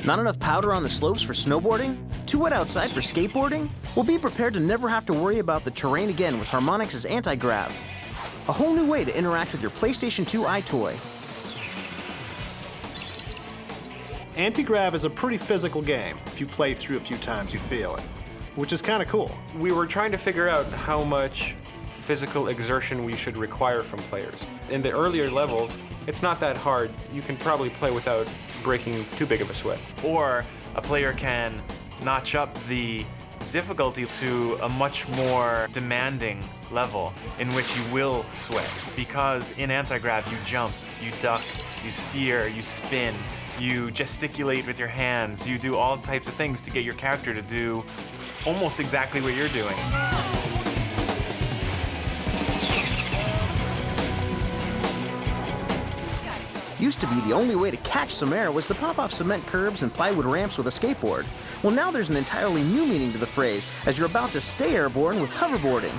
Not enough powder on the slopes for snowboarding? Too wet outside for skateboarding? Well, be prepared to never have to worry about the terrain again with Harmonix's Antigrav. A whole new way to interact with your PlayStation 2 EyeToy. Antigrav is a pretty physical game. If you play through a few times, you feel it, which is kind of cool. We were trying to figure out how much physical exertion we should require from players. In the earlier levels, it's not that hard. You can probably play without breaking too big of a sweat. Or a player can notch up the difficulty to a much more demanding level in which you will sweat. Because in Antigrav, you jump, you duck, you steer, you spin, you gesticulate with your hands, you do all types of things to get your character to do almost exactly what you're doing. Used to be the only way to catch some air was to pop off cement curbs and plywood ramps with a skateboard. Well, now there's an entirely new meaning to the phrase, as you're about to stay airborne with hoverboarding.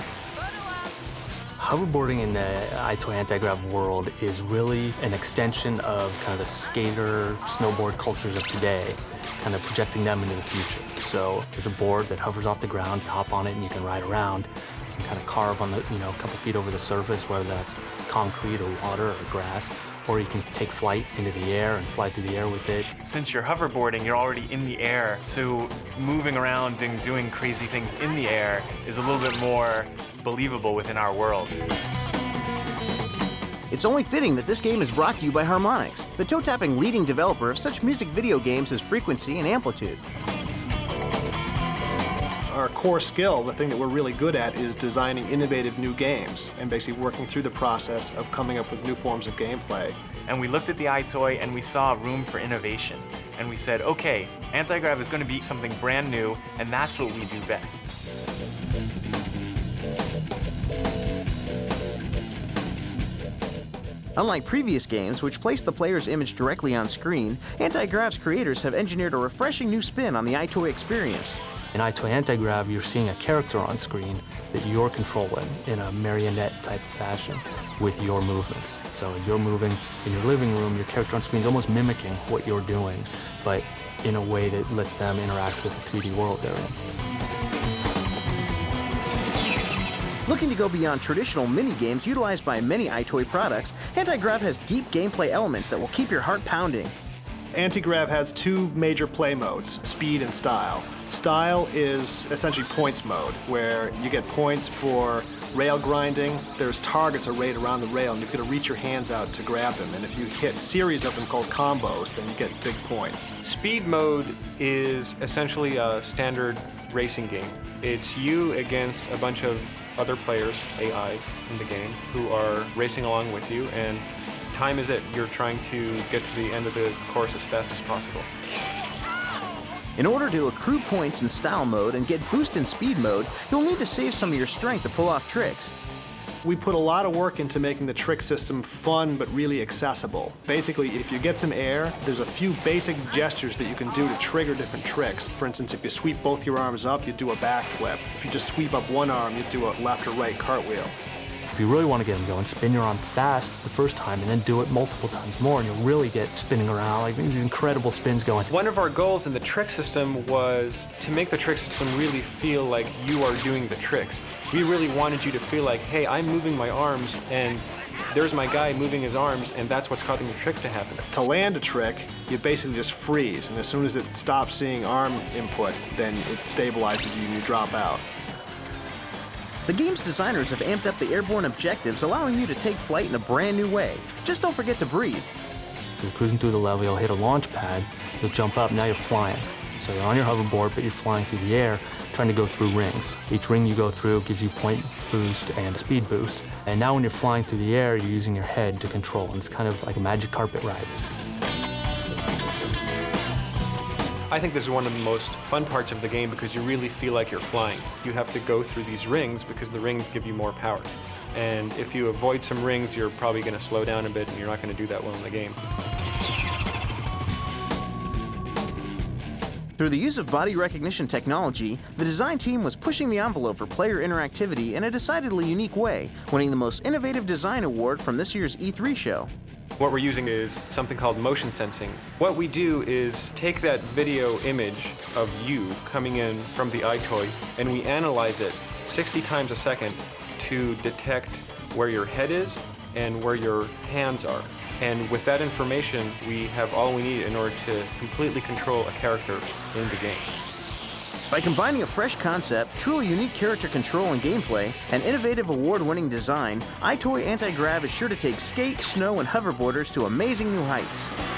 Hoverboarding in the EyeToy Antigrav world is really an extension of kind of the skater, snowboard cultures of today, kind of projecting them into the future. So there's a board that hovers off the ground, you hop on it and you can ride around. You can kind of carve on the, a couple feet over the surface, whether that's concrete or water or grass, or you can take flight into the air and fly through the air with it. Since you're hoverboarding, you're already in the air, so moving around and doing crazy things in the air is a little bit more believable within our world. It's only fitting that this game is brought to you by Harmonix, the toe-tapping leading developer of such music video games as Frequency and Amplitude. Our core skill, the thing that we're really good at, is designing innovative new games and basically working through the process of coming up with new forms of gameplay. And we looked at the EyeToy and we saw room for innovation. And we said, okay, Antigrav is going to be something brand new, and that's what we do best. Unlike previous games, which place the player's image directly on screen, Antigrav's creators have engineered a refreshing new spin on the EyeToy experience. In EyeToy Antigrav, you're seeing a character on screen that you're controlling in a marionette type of fashion with your movements. So you're moving in your living room, your character on screen is almost mimicking what you're doing, but in a way that lets them interact with the 3D world they're in. Looking to go beyond traditional mini-games utilized by many EyeToy products, Antigrav has deep gameplay elements that will keep your heart pounding. Antigrav has two major play modes, speed and style. Style is essentially points mode, where you get points for rail grinding. There's targets arrayed around the rail, and you've got to reach your hands out to grab them. And if you hit a series of them called combos, then you get big points. Speed mode is essentially a standard racing game. It's you against a bunch of other players, AIs, in the game, who are racing along with you, and time is it. You're trying to get to the end of the course as fast as possible. In order to accrue points in style mode and get boost in speed mode, you'll need to save some of your strength to pull off tricks. We put a lot of work into making the trick system fun but really accessible. Basically, if you get some air, there's a few basic gestures that you can do to trigger different tricks. For instance, if you sweep both your arms up, you do a backflip. If you just sweep up one arm, you do a left or right cartwheel. If you really want to get them going, spin your arm fast the first time and then do it multiple times more, and you'll really get spinning around, like these incredible spins going. One of our goals in the trick system was to make the trick system really feel like you are doing the tricks. We really wanted you to feel like, hey, I'm moving my arms, and there's my guy moving his arms, and that's what's causing the trick to happen. To land a trick, you basically just freeze, and as soon as it stops seeing arm input, then it stabilizes you and you drop out. The game's designers have amped up the airborne objectives, allowing you to take flight in a brand new way. Just don't forget to breathe. You're cruising through the level, you'll hit a launch pad, you'll jump up, now you're flying. So you're on your hoverboard, but you're flying through the air, trying to go through rings. Each ring you go through gives you point boost and speed boost. And now when you're flying through the air, you're using your head to control, and it's kind of like a magic carpet ride. I think this is one of the most fun parts of the game because you really feel like you're flying. You have to go through these rings because the rings give you more power. And if you avoid some rings, you're probably going to slow down a bit and you're not going to do that well in the game. Through the use of body recognition technology, the design team was pushing the envelope for player interactivity in a decidedly unique way, winning the Most Innovative Design Award from this year's E3 show. What we're using is something called motion sensing. What we do is take that video image of you coming in from the EyeToy and we analyze it 60 times a second to detect where your head is and where your hands are. And with that information, we have all we need in order to completely control a character in the game. By combining a fresh concept, truly unique character control and gameplay, and innovative award-winning design, EyeToy Antigrav is sure to take skate, snow, and hoverboarders to amazing new heights.